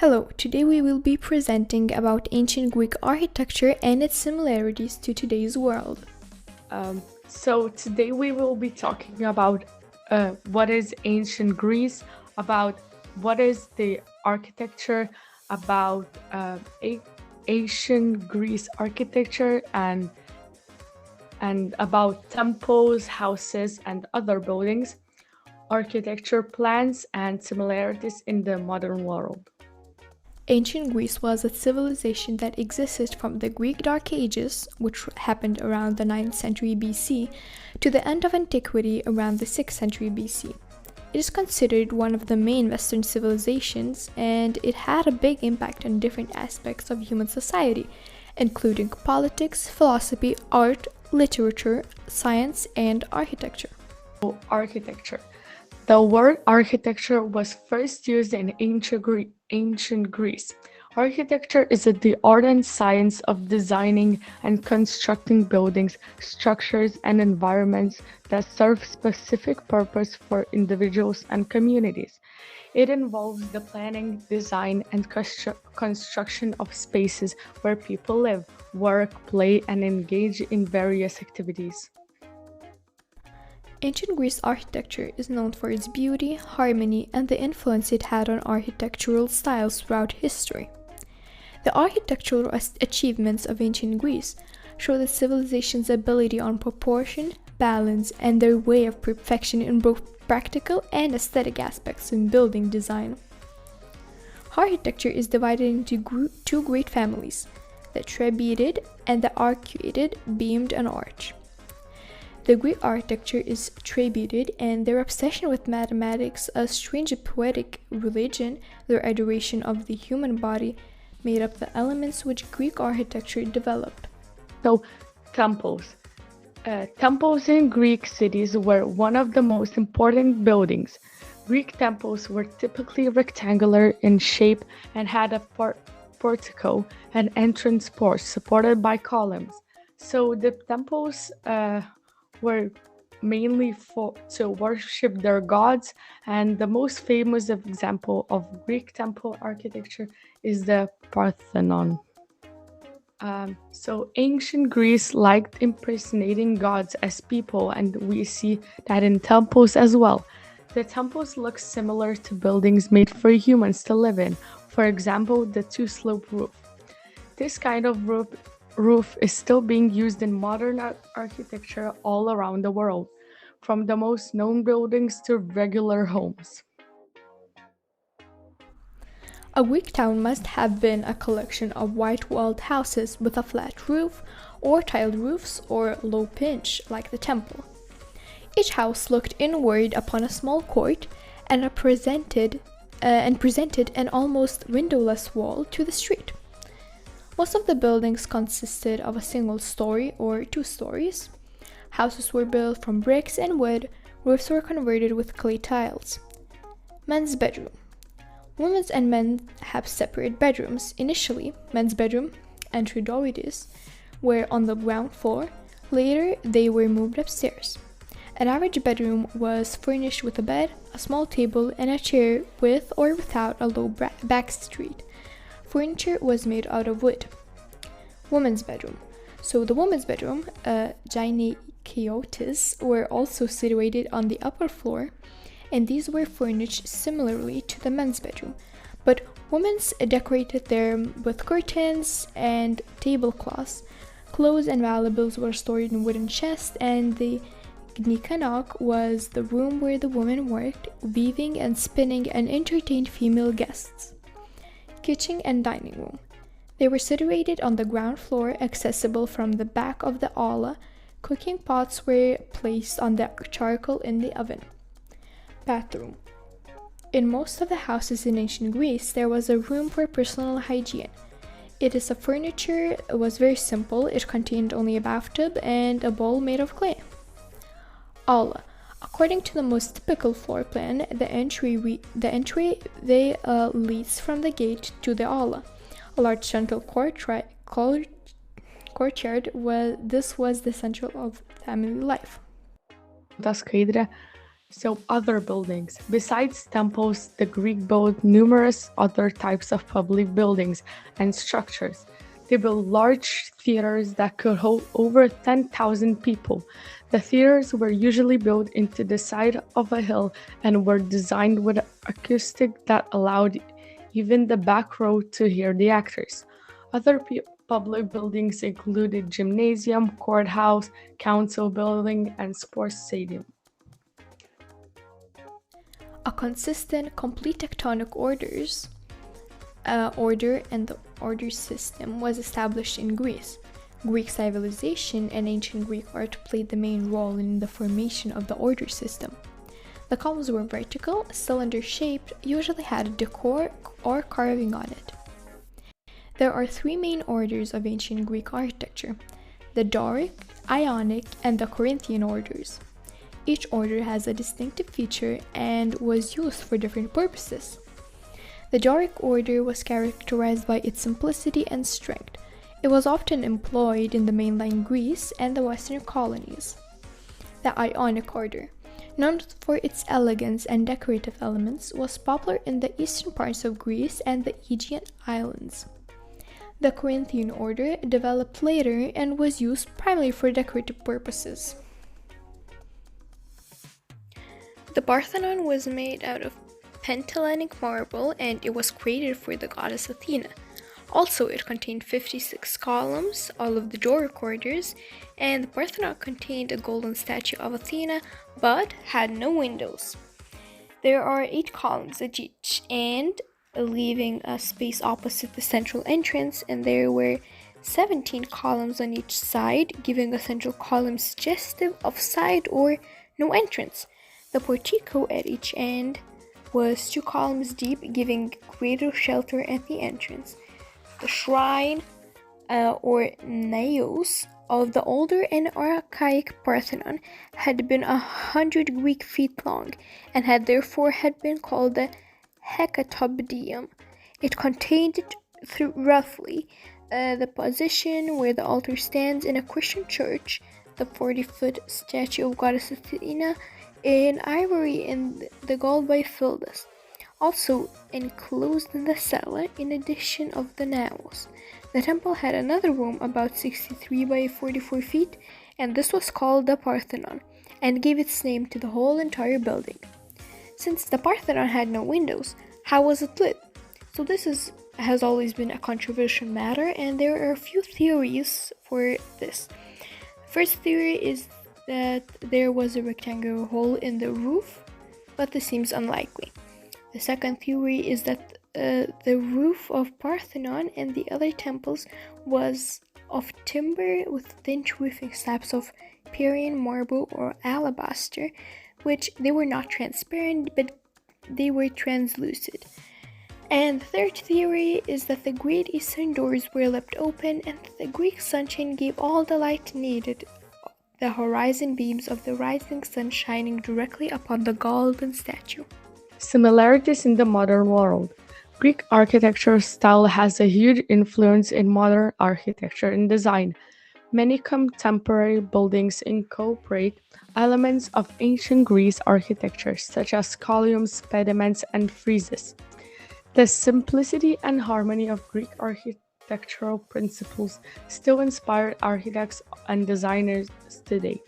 Hello, today we will be presenting about ancient Greek architecture and its similarities to today's world. So today we will be talking about what is ancient Greece, about what is the architecture, about ancient Greece architecture, and about temples, houses, and other buildings, architecture plans, and similarities in the modern world. Ancient Greece was a civilization that existed from the Greek Dark Ages, which happened around the 9th century BC, to the end of antiquity around the 6th century BC. It is considered one of the main Western civilizations, and it had a big impact on different aspects of human society, including politics, philosophy, art, literature, science, and architecture. Architecture. The word architecture was first used in ancient Greece. Architecture is the art and science of designing and constructing buildings, structures, and environments that serve specific purpose for individuals and communities. It involves the planning, design, and construction of spaces where people live, work, play, and engage in various activities. Ancient Greece architecture is known for its beauty, harmony, and the influence it had on architectural styles throughout history. The architectural achievements of ancient Greece show the civilization's ability on proportion, balance, and their way of perfection in both practical and aesthetic aspects in building design. Architecture is divided into two great families, the Trabetid and the Arcuated beamed and arch. The Greek architecture is Trabetid, and their obsession with mathematics, a strange poetic religion, their adoration of the human body, made up the elements which Greek architecture developed. So, temples. Temples in Greek cities were one of the most important buildings. Greek temples were typically rectangular in shape and had a portico and entrance porch supported by columns. So the temples were mainly to worship their gods, and the most famous example of Greek temple architecture is the Parthenon. So ancient Greece liked impersonating gods as people, and we see that in temples as well. The temples look similar to buildings made for humans to live in, for example, the two-slope roof. This kind of roof is still being used in modern architecture all around the world, from the most known buildings to regular homes. A Greek town must have been a collection of white-walled houses with a flat roof, or tiled roofs, or low pitch, like the temple. Each house looked inward upon a small court and presented an almost windowless wall to the street. Most of the buildings consisted of a single story or two stories. Houses were built from bricks and wood, roofs were converted with clay tiles. Men's bedroom. Women's and men have separate bedrooms. Initially, men's bedroom, Antridoides, were on the ground floor. Later, they were moved upstairs. An average bedroom was furnished with a bed, a small table, and a chair with or without a low backstreet. Furniture was made out of wood. Woman's bedroom. So the woman's bedroom, gynaekeiotes, were also situated on the upper floor, and these were furnished similarly to the men's bedroom. But women's decorated them with curtains and tablecloths. Clothes and valuables were stored in wooden chests, and the Gnikanok was the room where the women worked, weaving and spinning and entertained female guests. Kitchen and dining room. They were situated on the ground floor, accessible from the back of the aula. Cooking pots were placed on the charcoal in the oven. Bathroom. In most of the houses in ancient Greece, there was a room for personal hygiene. Its furniture was very simple. It contained only a bathtub and a bowl made of clay. Aula. According to the most typical floor plan, the entry leads from the gate to the aula. A large central courtyard was the central of family life. Ta skaidrė So, other buildings. Besides temples, the Greek built numerous other types of public buildings and structures. They built large theaters that could hold over 10,000 people. The theaters were usually built into the side of a hill and were designed with acoustic that allowed even the back row to hear the actors. Other public buildings included gymnasium, courthouse, council building, and sports stadium. A consistent, complete tectonic order and the order system was established in Greece. Greek civilization and ancient Greek art played the main role in the formation of the order system. The columns were vertical, cylinder-shaped, usually had a decor or carving on it. There are three main orders of ancient Greek architecture: the Doric, Ionic, and the Corinthian orders. Each order has a distinctive feature and was used for different purposes. The Doric order was characterized by its simplicity and strength. It was often employed in the mainland Greece and the Western colonies. The Ionic order, known for its elegance and decorative elements, was popular in the eastern parts of Greece and the Aegean Islands. The Corinthian order developed later and was used primarily for decorative purposes. The Parthenon was made out of Pentellenic marble and it was created for the goddess Athena. Also, it contained 56 columns, all of the Doric orders, and the Parthenon contained a golden statue of Athena but had no windows. There are 8 columns at each end, leaving a space opposite the central entrance, and there were 17 columns on each side, giving a central column suggestive of side or no entrance. The portico at each end was 2 columns deep, giving greater shelter at the entrance. The shrine, or naos, of the older and archaic Parthenon had been 100 Greek feet long, and had therefore been called the Hecatopidium. It contained roughly the position where the altar stands in a Christian church, the 40-foot statue of goddess Athena in ivory and the gold by Phidias. Also enclosed in the cella, in addition of the naos. The temple had another room about 63 by 44 feet, and this was called the Parthenon, and gave its name to the whole entire building. Since the Parthenon had no windows, how was it lit? So this has always been a controversial matter, and there are a few theories for this. First theory is that there was a rectangular hole in the roof, but this seems unlikely. The second theory is that the roof of Parthenon and the other temples was of timber with thin roofing slabs of Parian marble or alabaster, which they were not transparent, but they were translucid. And the third theory is that the great eastern doors were left open and the Greek sunshine gave all the light needed, the horizon beams of the rising sun shining directly upon the golden statue. Similarities in the modern world. Greek architecture style has a huge influence in modern architecture and design. Many contemporary buildings incorporate elements of ancient Greece architecture, such as columns, pediments, and friezes. The simplicity and harmony of Greek architectural principles still inspire architects and designers today.